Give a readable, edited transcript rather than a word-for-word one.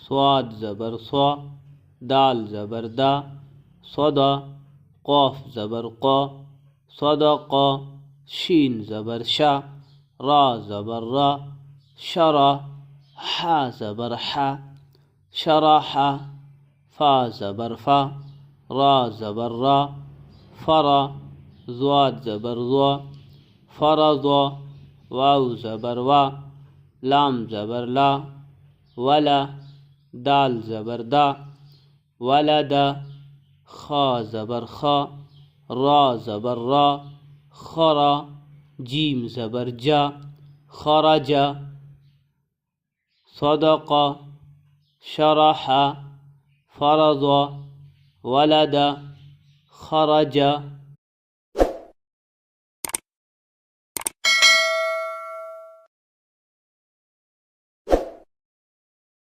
صاد زبر صا، دال زبر دا، صدا، قاف زبر قا، صدقا، شین زبر شا، را زبر را، شرا، حا زبر حا، شرحا، فا زبر فا، را زبر را، فرا، زواد زبر زوا، فرضا، واو زبر وا، لام زبر لا، ولا، دال زبر دا، ولدا، خا زبر خا، را زبر را، خرا، جیم زبر جا، خرجا، صدقا، شرحا، فرضا، ولدا، خرجا.